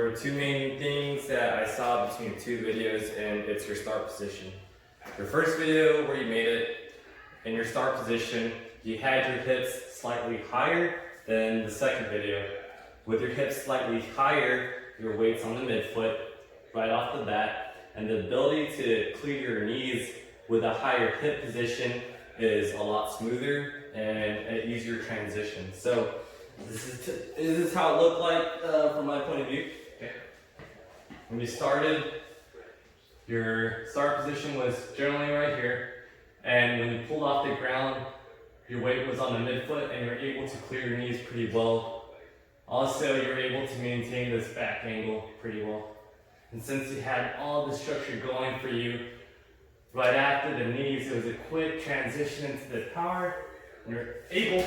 were two main things that I saw between two videos, and it's your start position. Your first video where you made it, in your start position, you had your hips slightly higher than the second video. With your hips slightly higher, your weight's on the midfoot right off the bat, and the ability to clear your knees with a higher hip position is a lot smoother and an easier transition. So this is how it looked like from my point of view. Okay. When you started, your start position was generally right here, and when you pulled off the ground, your weight was on the midfoot and you were able to clear your knees pretty well. Also, you were able to maintain this back angle pretty well. And since you had all the structure going for you, right after the knees, it was a quick transition into the power, and you're able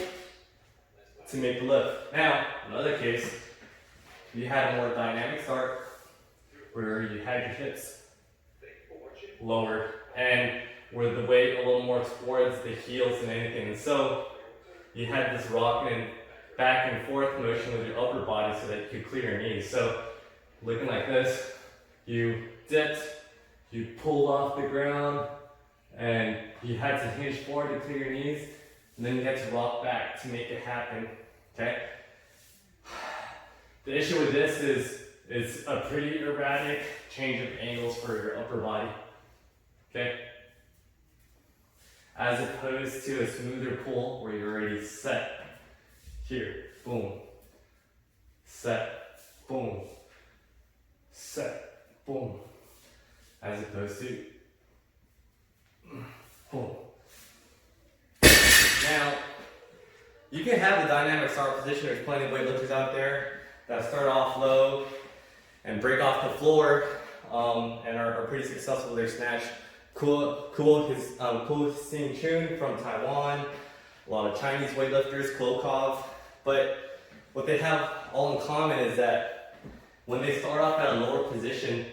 to make the lift. Now, another case, you had a more dynamic start where you had your hips lower and with the weight a little more towards the heels than anything. And so you had this rocking back and forth motion with your upper body so that you could clear your knees. So looking like this, you dipped, you pulled off the ground, and you had to hinge forward to clear your knees, and then you had to rock back to make it happen. Okay? The issue with this is it's a pretty erratic change of angles for your upper body. Okay? As opposed to a smoother pull where you're already set. Here, boom. Set, boom. Set, boom. As opposed to boom. Now, you can have a dynamic start position. There's plenty of weightlifters out there that start off low and break off the floor and are pretty successful with their snatch. Cool Sing Chun from Taiwan, a lot of Chinese weightlifters, Klokov. But what they have all in common is that when they start off at a lower position,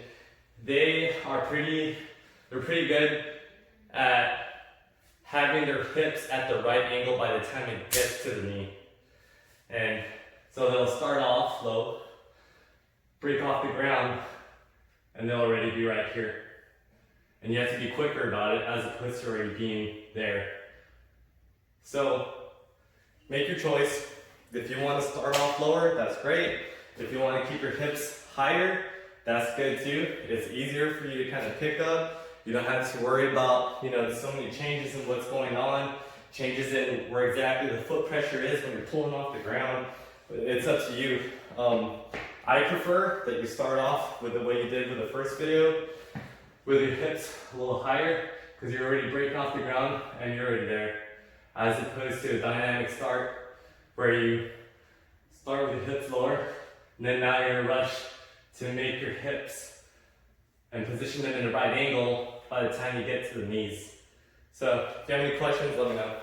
they're pretty good at having their hips at the right angle by the time it gets to the knee. And so they'll start off low, break off the ground, and they'll already be right here. And you have to be quicker about it as opposed to already being there. So make your choice. If you want to start off lower, that's great. If you want to keep your hips higher, that's good too. It's easier for you to kind of pick up. You don't have to worry about, so many changes in what's going on, changes in where exactly the foot pressure is when you're pulling off the ground. It's up to you. I prefer that you start off with the way you did with the first video, with your hips a little higher, because you're already breaking off the ground and you're already there, as opposed to a dynamic start where you start with the hips lower, and then now you're in a rush to make your hips and position them in the right angle by the time you get to the knees. So if you have any questions, let me know.